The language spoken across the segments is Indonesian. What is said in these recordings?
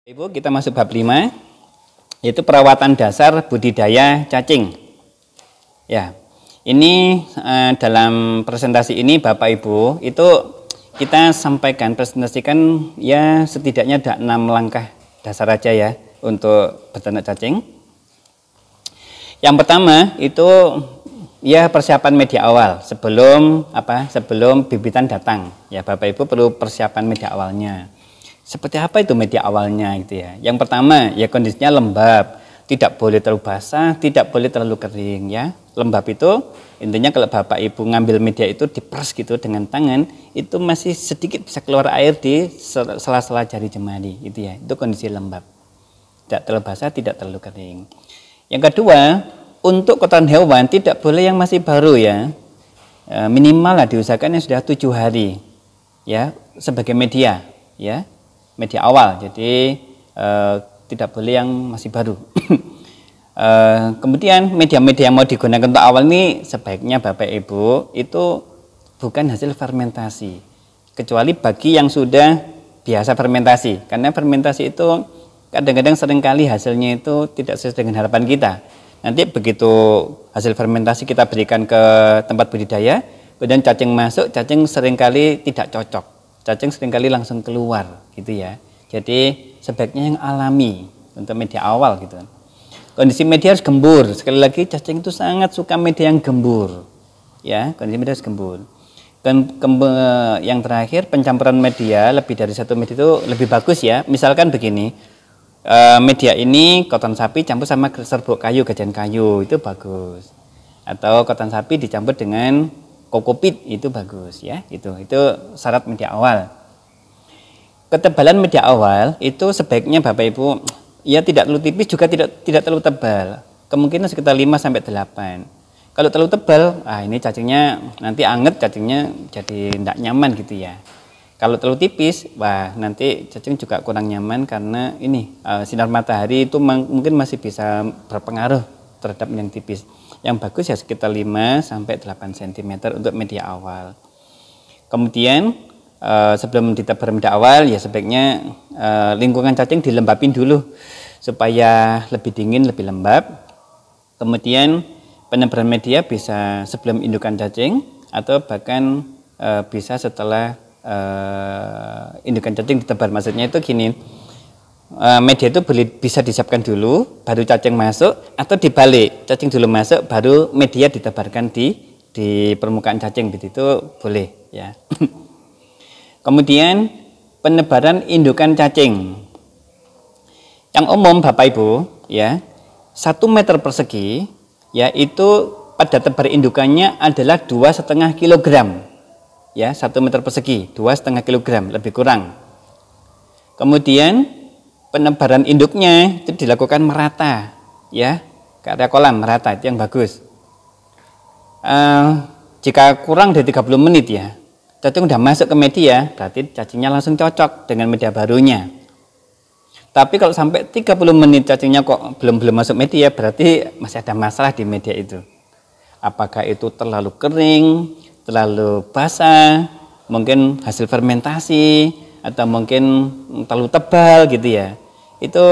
Ibu, kita masuk bab 5, yaitu perawatan dasar budidaya cacing. Ya, ini dalam presentasi ini Bapak Ibu, itu kita presentasikan ya setidaknya ada 6 langkah dasar aja ya untuk beternak cacing. Yang pertama itu ya persiapan media awal sebelum bibitan datang. Ya Bapak Ibu perlu persiapan media awalnya. Seperti apa itu media awalnya gitu ya. Yang pertama ya kondisinya lembab, tidak boleh terlalu basah, tidak boleh terlalu kering ya. Lembab itu intinya kalau Bapak Ibu ngambil media itu diperes gitu dengan tangan, itu masih sedikit bisa keluar air di sela-sela jari jemari gitu ya. Itu kondisi lembab. Tidak terlalu basah, tidak terlalu kering. Yang kedua, untuk kotoran hewan tidak boleh yang masih baru ya. Minimal lah diusahakan yang sudah 7 hari ya sebagai media ya. Media awal, jadi tidak boleh yang masih baru. Kemudian media-media yang mau digunakan untuk awal ini sebaiknya Bapak Ibu itu bukan hasil fermentasi, kecuali bagi yang sudah biasa fermentasi, karena fermentasi itu kadang-kadang seringkali hasilnya itu tidak sesuai dengan harapan kita. Nanti begitu hasil fermentasi kita berikan ke tempat budidaya, kemudian cacing masuk, cacing seringkali tidak cocok. Cacing seringkali langsung keluar gitu ya. Jadi sebaiknya yang alami untuk media awal gitu. Kondisi media harus gembur. Sekali lagi cacing itu sangat suka media yang gembur. Ya, kondisi media harus gembur. Yang terakhir pencampuran media lebih dari 1 media itu lebih bagus ya. Misalkan begini. Media ini kotoran sapi campur sama serbuk kayu, gajan kayu itu bagus. Atau kotoran sapi dicampur dengan kokopit itu bagus ya, itu syarat media awal. Ketebalan media awal itu sebaiknya Bapak Ibu ya tidak terlalu tipis juga tidak terlalu tebal. Kemungkinan sekitar 5 sampai 8. Kalau terlalu tebal, ini cacingnya nanti anget, cacingnya jadi tidak nyaman gitu ya. Kalau terlalu tipis, nanti cacing juga kurang nyaman karena ini sinar matahari itu mungkin masih bisa berpengaruh terhadap yang tipis. Yang bagus ya sekitar 5 sampai 8 cm untuk media awal. Kemudian sebelum ditebar media awal ya sebaiknya lingkungan cacing dilembabin dulu supaya lebih dingin, lebih lembab. Kemudian penebaran media bisa sebelum indukan cacing atau bahkan bisa setelah indukan cacing ditebar. Maksudnya itu gini. Media itu bisa disiapkan dulu baru cacing masuk atau dibalik, cacing dulu masuk baru media ditebarkan di permukaan cacing, begitu boleh ya. Kemudian penebaran indukan cacing yang umum Bapak Ibu ya 1 meter persegi ya itu pada tebar indukannya adalah 2,5 kg ya, 1 meter persegi 2,5 kg lebih kurang. Kemudian penebaran induknya itu dilakukan merata ya, ke area kolam merata, itu yang bagus. Jika kurang dari 30 menit ya cacing udah masuk ke media, berarti cacingnya langsung cocok dengan media barunya. Tapi kalau sampai 30 menit cacingnya kok belum masuk media, berarti masih ada masalah di media itu. Apakah itu terlalu kering, terlalu basah, mungkin hasil fermentasi, atau mungkin terlalu tebal gitu ya, itu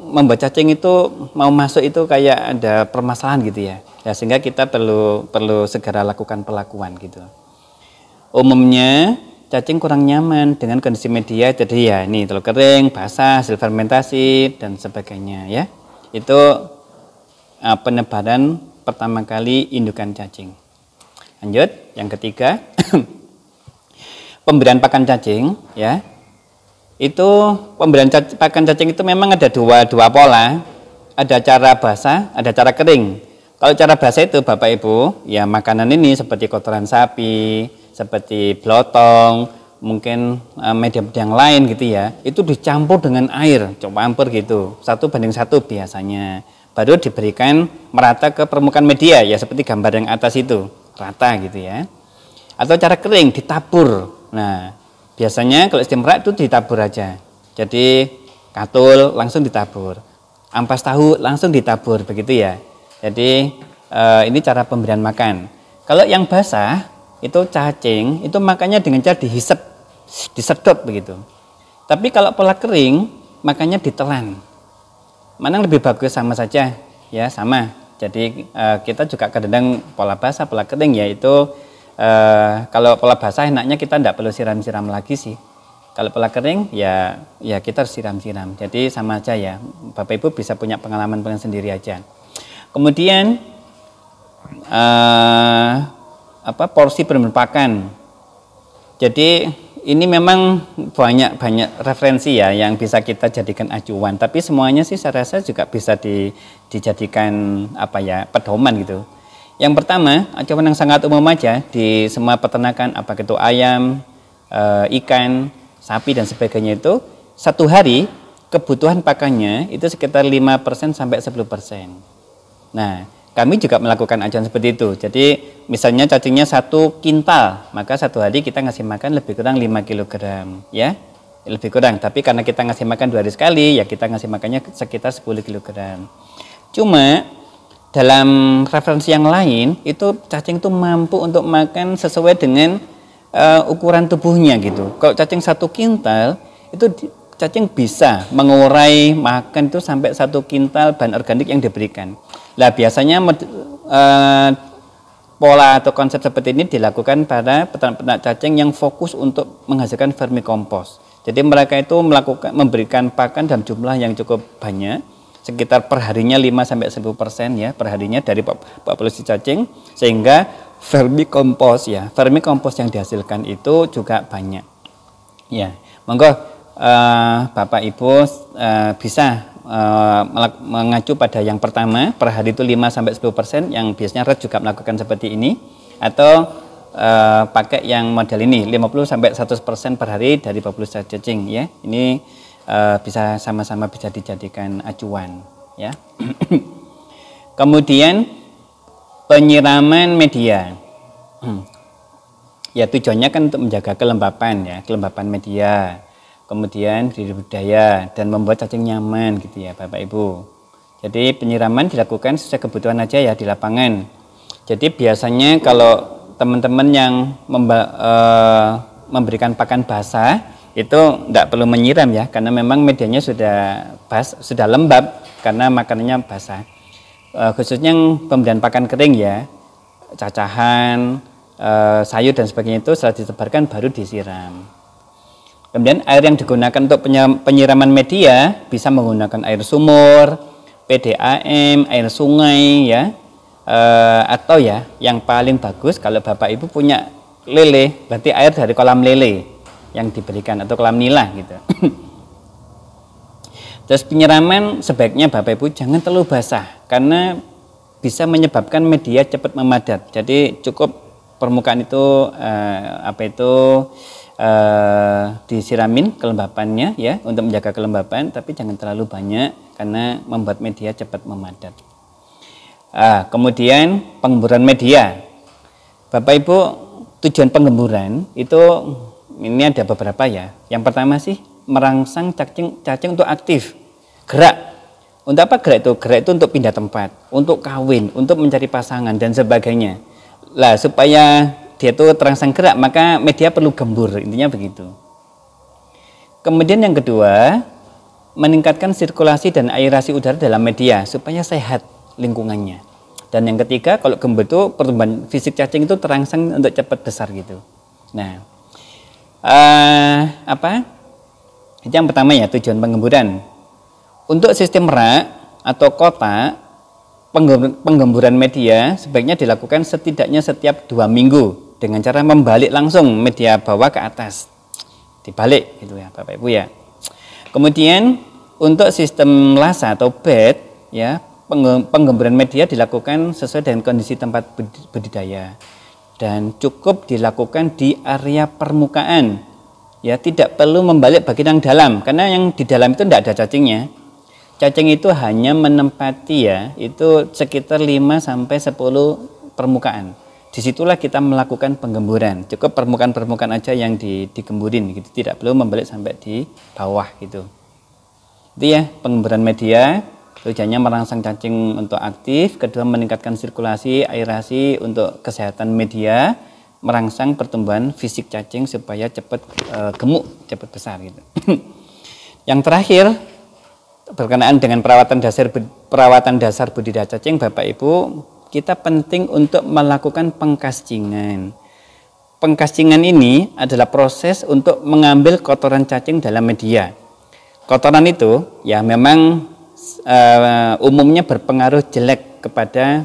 membuat cacing itu mau masuk itu kayak ada permasalahan gitu ya, sehingga kita perlu segera lakukan pelakuan gitu. Umumnya cacing kurang nyaman dengan kondisi media, jadi ya ini terlalu kering, basah, hasil fermentasi dan sebagainya ya. Itu penebaran pertama kali indukan cacing. Lanjut yang ketiga. Pemberian pakan cacing ya, itu pemberian pakan cacing itu memang ada dua pola, ada cara basah, ada cara kering. Kalau cara basah itu Bapak Ibu ya makanan ini seperti kotoran sapi, seperti blotong, mungkin media yang lain gitu ya, itu dicampur dengan air, campur gitu 1:1 biasanya, baru diberikan merata ke permukaan media ya seperti gambar yang atas itu, rata gitu ya. Atau cara kering ditabur. Nah, biasanya kalau sistem rak itu ditabur aja. Jadi katul langsung ditabur, ampas tahu langsung ditabur begitu ya. Jadi ini cara pemberian makan. Kalau yang basah itu cacing itu makannya dengan cara dihisap, disedot begitu. Tapi kalau pola kering makanya ditelan. Mana yang lebih bagus sama saja, ya sama. Jadi kita juga kadang pola basah, pola kering, yaitu kalau pola basah enaknya kita tidak perlu siram-siram lagi sih. Kalau pola kering ya kita harus siram-siram. Jadi sama aja ya. Bapak Ibu bisa punya pengalaman sendiri aja. Kemudian porsi berpakan. Jadi ini memang banyak referensi ya yang bisa kita jadikan acuan, tapi semuanya sih saya rasa juga bisa dijadikan pedoman gitu. Yang pertama, acuan yang sangat umum aja di semua peternakan, apakah itu ayam, ikan, sapi dan sebagainya, itu satu hari kebutuhan pakannya itu sekitar 5% sampai 10%. Nah, kami juga melakukan acuan seperti itu. Jadi misalnya cacingnya 1 kintal, maka satu hari kita ngasih makan lebih kurang 5 kg, ya, lebih kurang. Tapi karena kita ngasih makan 2 hari sekali, ya kita ngasih makannya sekitar 10 kg. Cuma dalam referensi yang lain itu cacing itu mampu untuk makan sesuai dengan ukuran tubuhnya gitu. Kalau cacing 1 kintal itu cacing bisa mengurai makan itu sampai 1 kintal bahan organik yang diberikan. Nah, biasanya pola atau konsep seperti ini dilakukan pada peternak cacing yang fokus untuk menghasilkan vermicompost. Jadi mereka itu memberikan pakan dalam jumlah yang cukup banyak, sekitar perharinya 5-10% ya perharinya dari populasi cacing, sehingga vermicompost yang dihasilkan itu juga banyak. Ya, monggo Bapak Ibu bisa mengacu pada yang pertama, per hari itu 5-10%, yang biasanya RED juga melakukan seperti ini, atau pakai yang model ini 50-100% per hari dari populasi cacing ya. Ini bisa sama-sama bisa dijadikan acuan ya. Kemudian penyiraman media. Ya, tujuannya kan untuk menjaga kelembapan ya, kelembapan media. Kemudian budidaya dan membuat cacing nyaman gitu ya Bapak Ibu. Jadi penyiraman dilakukan sesuai kebutuhan aja ya di lapangan. Jadi biasanya kalau teman-teman yang memberikan pakan basah itu tidak perlu menyiram ya, karena memang medianya sudah lembab karena makanannya basah. Khususnya yang pemberian pakan kering ya, cacahan, sayur dan sebagainya, itu setelah ditebarkan baru disiram. Kemudian air yang digunakan untuk penyiraman media bisa menggunakan air sumur, PDAM, air sungai ya, atau ya yang paling bagus kalau Bapak Ibu punya lele, berarti air dari kolam lele yang diberikan atau kolam nila gitu. Terus penyiraman sebaiknya Bapak Ibu jangan terlalu basah karena bisa menyebabkan media cepat memadat. Jadi cukup permukaan itu disiramin kelembapannya ya untuk menjaga kelembapan, tapi jangan terlalu banyak karena membuat media cepat memadat. Kemudian pengemburan media, Bapak Ibu, tujuan pengemburan itu ini ada beberapa ya. Yang pertama sih merangsang cacing untuk aktif, gerak. Untuk apa gerak itu? Gerak itu untuk pindah tempat, untuk kawin, untuk mencari pasangan dan sebagainya. Lah supaya dia itu terangsang gerak, maka media perlu gembur, intinya begitu. Kemudian yang kedua, meningkatkan sirkulasi dan aerasi udara dalam media supaya sehat lingkungannya. Dan yang ketiga, kalau gembur itu pertumbuhan fisik cacing itu terangsang untuk cepat besar gitu. Nah, itu yang pertama ya, tujuan pengemburan. Untuk sistem rak atau kotak, penggemburan media sebaiknya dilakukan setidaknya setiap 2 minggu dengan cara membalik langsung media bawah ke atas, dibalik gitu ya Bapak Ibu ya. Kemudian untuk sistem lasa atau bed ya, penggemburan media dilakukan sesuai dengan kondisi tempat budidaya dan cukup dilakukan di area permukaan ya, tidak perlu membalik bagian yang dalam karena yang di dalam itu tidak ada cacingnya. Cacing itu hanya menempati ya itu sekitar 5-10 permukaan. Disitulah kita melakukan penggemburan. Cukup permukaan-permukaan aja yang digemburin gitu, tidak perlu membalik sampai di bawah gitu. Itu ya penggemburan media, tujuannya merangsang cacing untuk aktif, kedua meningkatkan sirkulasi, aerasi untuk kesehatan media, merangsang pertumbuhan fisik cacing supaya cepat gemuk, cepat besar gitu. Yang terakhir berkenaan dengan perawatan dasar budidaya cacing, Bapak Ibu, kita penting untuk melakukan pengkascingan. Pengkascingan ini adalah proses untuk mengambil kotoran cacing dalam media. Kotoran itu ya memang umumnya berpengaruh jelek kepada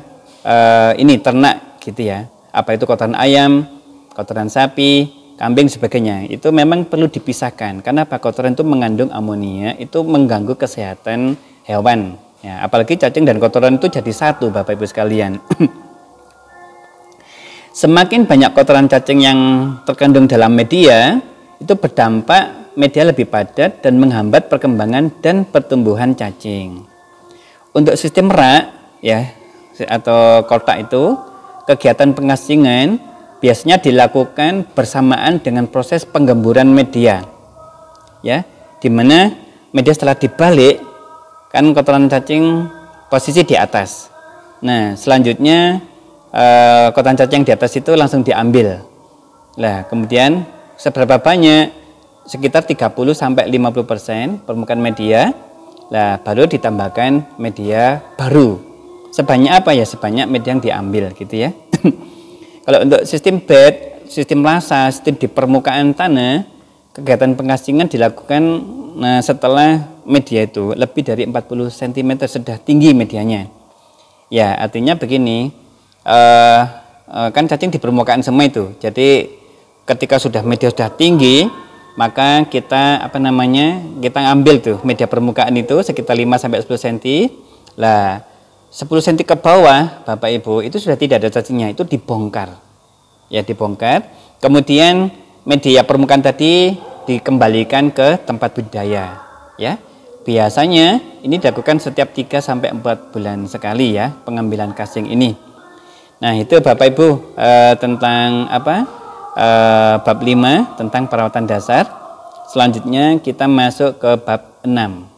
ternak gitu ya. Apa itu kotoran ayam, kotoran sapi, kambing sebagainya. Itu memang perlu dipisahkan karena kotoran itu mengandung amonia, itu mengganggu kesehatan hewan. Ya, apalagi cacing dan kotoran itu jadi satu, Bapak Ibu sekalian. Semakin banyak kotoran cacing yang terkandung dalam media, itu berdampak media lebih padat dan menghambat perkembangan dan pertumbuhan cacing. Untuk sistem rak ya atau kotak itu, kegiatan pengkascingan biasanya dilakukan bersamaan dengan proses penggemburan media. Ya, di mana media setelah dibalik kan kotoran cacing posisi di atas. Nah, selanjutnya kotoran cacing di atas itu langsung diambil. Nah, kemudian seberapa banyak? Sekitar 30-50% permukaan media. Nah, baru ditambahkan media baru. Sebanyak apa ya? Sebanyak media yang diambil gitu ya. Kalau untuk sistem bed, sistem rasa, sistem di permukaan tanah, kegiatan pengkascingan dilakukan setelah media itu lebih dari 40 cm sudah tinggi medianya. Ya, artinya begini. Kan cacing di permukaan semua itu. Jadi ketika sudah media sudah tinggi, maka kita kita ambil tuh media permukaan itu sekitar 5-10 cm. Lah, 10 cm ke bawah, Bapak Ibu, itu sudah tidak ada cacingnya, itu dibongkar. Ya, dibongkar. Kemudian media permukaan tadi dikembalikan ke tempat budidaya, ya. Biasanya ini dilakukan setiap 3-4 bulan sekali ya, pengambilan casing ini. Nah, itu Bapak Ibu tentang bab 5 tentang perawatan dasar. Selanjutnya kita masuk ke bab 6.